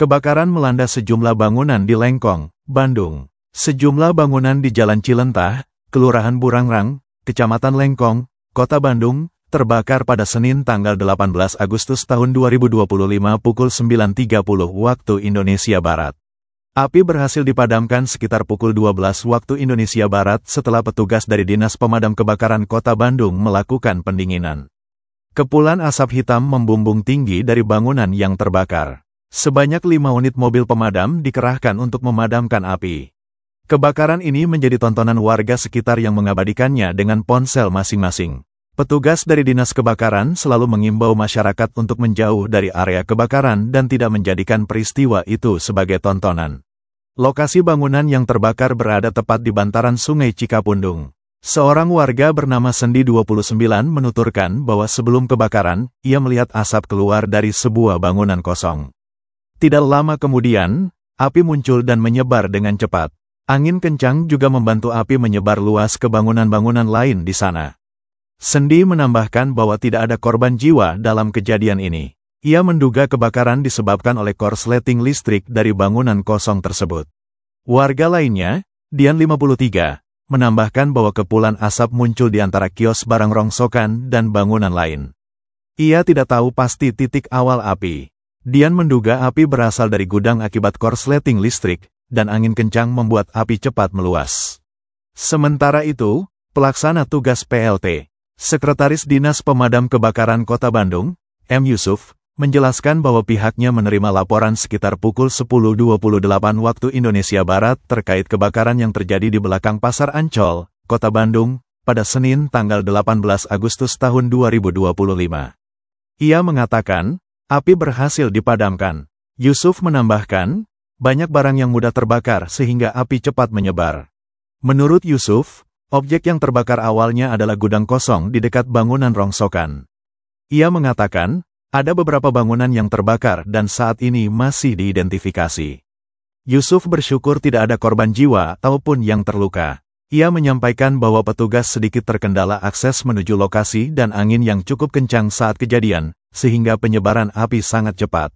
Kebakaran melanda sejumlah bangunan di Lengkong, Bandung. Sejumlah bangunan di Jalan Cilentah, Kelurahan Burangrang, Kecamatan Lengkong, Kota Bandung, terbakar pada Senin tanggal 18 Agustus tahun 2025 pukul 9.30 waktu Indonesia Barat. Api berhasil dipadamkan sekitar pukul 12 waktu Indonesia Barat setelah petugas dari Dinas Pemadam Kebakaran Kota Bandung melakukan pendinginan. Kepulan asap hitam membumbung tinggi dari bangunan yang terbakar. Sebanyak 5 unit mobil pemadam dikerahkan untuk memadamkan api. Kebakaran ini menjadi tontonan warga sekitar yang mengabadikannya dengan ponsel masing-masing. Petugas dari Dinas Kebakaran selalu mengimbau masyarakat untuk menjauh dari area kebakaran dan tidak menjadikan peristiwa itu sebagai tontonan. Lokasi bangunan yang terbakar berada tepat di bantaran Sungai Cikapundung. Seorang warga bernama Sendi 29 menuturkan bahwa sebelum kebakaran, ia melihat asap keluar dari sebuah bangunan kosong. Tidak lama kemudian, api muncul dan menyebar dengan cepat. Angin kencang juga membantu api menyebar luas ke bangunan-bangunan lain di sana. Sendi menambahkan bahwa tidak ada korban jiwa dalam kejadian ini. Ia menduga kebakaran disebabkan oleh korsleting listrik dari bangunan kosong tersebut. Warga lainnya, Dian 53, menambahkan bahwa kepulan asap muncul di antara kios barang rongsokan dan bangunan lain. Ia tidak tahu pasti titik awal api. Dian menduga api berasal dari gudang akibat korsleting listrik, dan angin kencang membuat api cepat meluas. Sementara itu, pelaksana tugas PLT, Sekretaris Dinas Pemadam Kebakaran Kota Bandung, M. Yusuf, menjelaskan bahwa pihaknya menerima laporan sekitar pukul 10.28 waktu Indonesia Barat terkait kebakaran yang terjadi di belakang Pasar Ancol, Kota Bandung, pada Senin tanggal 18 Agustus tahun 2025. Ia mengatakan, api berhasil dipadamkan. Yusuf menambahkan, banyak barang yang mudah terbakar sehingga api cepat menyebar. Menurut Yusuf, objek yang terbakar awalnya adalah gudang kosong di dekat bangunan rongsokan. Ia mengatakan, ada beberapa bangunan yang terbakar dan saat ini masih diidentifikasi. Yusuf bersyukur tidak ada korban jiwa ataupun yang terluka. Ia menyampaikan bahwa petugas sedikit terkendala akses menuju lokasi dan angin yang cukup kencang saat kejadian, sehingga penyebaran api sangat cepat.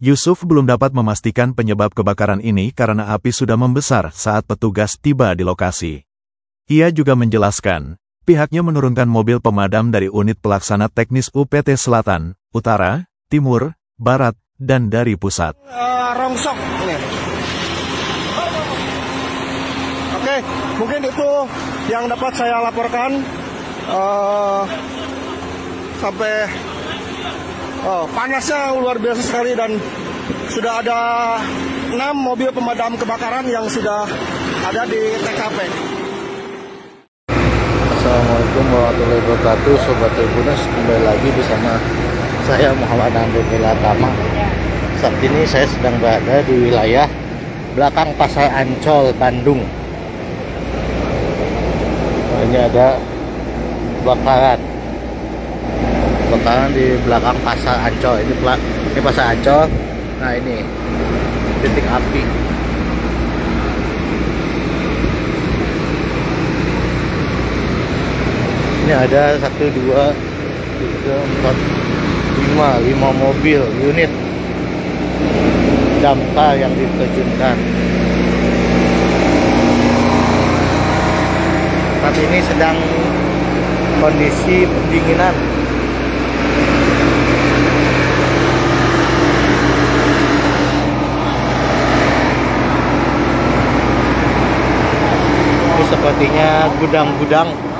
Yusuf belum dapat memastikan penyebab kebakaran ini karena api sudah membesar saat petugas tiba di lokasi. Ia juga menjelaskan, pihaknya menurunkan mobil pemadam dari unit pelaksana teknis UPT Selatan, Utara, Timur, Barat, dan dari pusat. Rongsok ini. Oke, mungkin itu yang dapat saya laporkan. Sampai panasnya luar biasa sekali dan sudah ada 6 mobil pemadam kebakaran yang sudah ada di TKP. Assalamualaikum warahmatullahi wabarakatuh, Sobat Tribuners, kembali lagi bersama saya Muhammad Andri Pratama. Saat ini saya sedang berada di wilayah belakang Pasar Ancol, Bandung. Ini ada kebakaran di belakang Pasar Ancol. Ini Pasar Ancol. Nah, ini titik api. Ini ada 1, 2, 3, 4, 5 mobil unit damkar yang diterjunkan. Saat ini sedang kondisi pendinginan. Ini sepertinya gudang-gudang.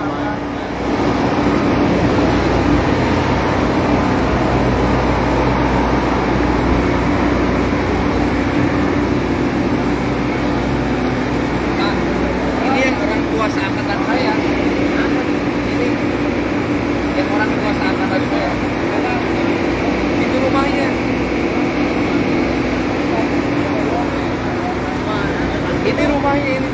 Seangkatan saya, ini yang orang tua seangkatan saya, itu rumahnya, ini rumahnya ini.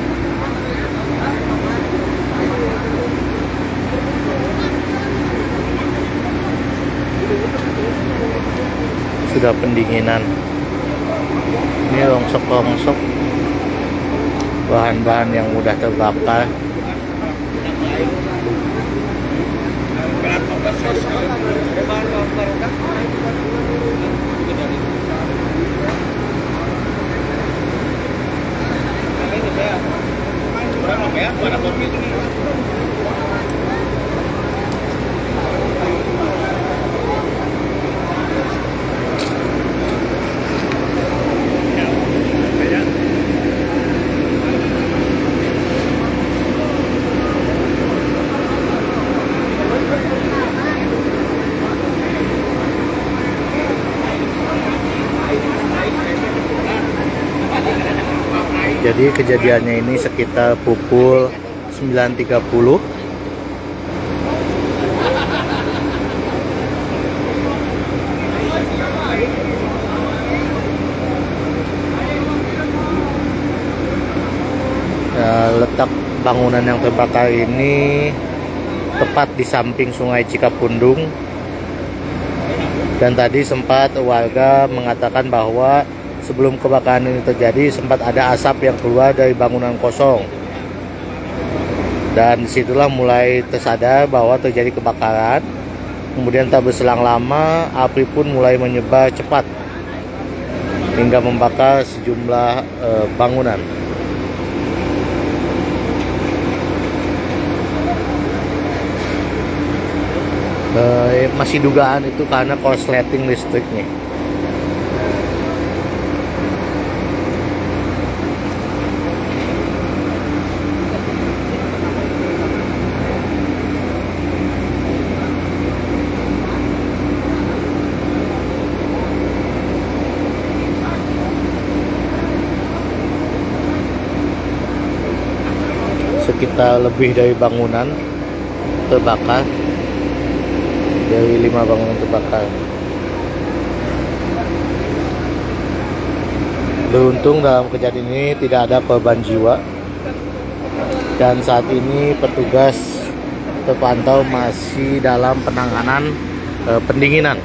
Sudah pendinginan. Ini rongsok-rongsok, bahan-bahan yang mudah terbakar. Para pemilik ini. Jadi kejadiannya ini sekitar pukul 9.30. Letak bangunan yang terbakar ini tepat di samping Sungai Cikapundung. Dan tadi sempat warga mengatakan bahwa sebelum kebakaran ini terjadi sempat ada asap yang keluar dari bangunan kosong. Dan disitulah mulai tersadar bahwa terjadi kebakaran. Kemudian tak berselang lama api pun mulai menyebar cepat hingga membakar sejumlah bangunan. Masih dugaan itu karena korsleting listriknya. Sekitar lebih dari bangunan terbakar, dari 5 bangunan terbakar. Beruntung dalam kejadian ini tidak ada korban jiwa, dan saat ini petugas terpantau masih dalam penanganan pendinginan.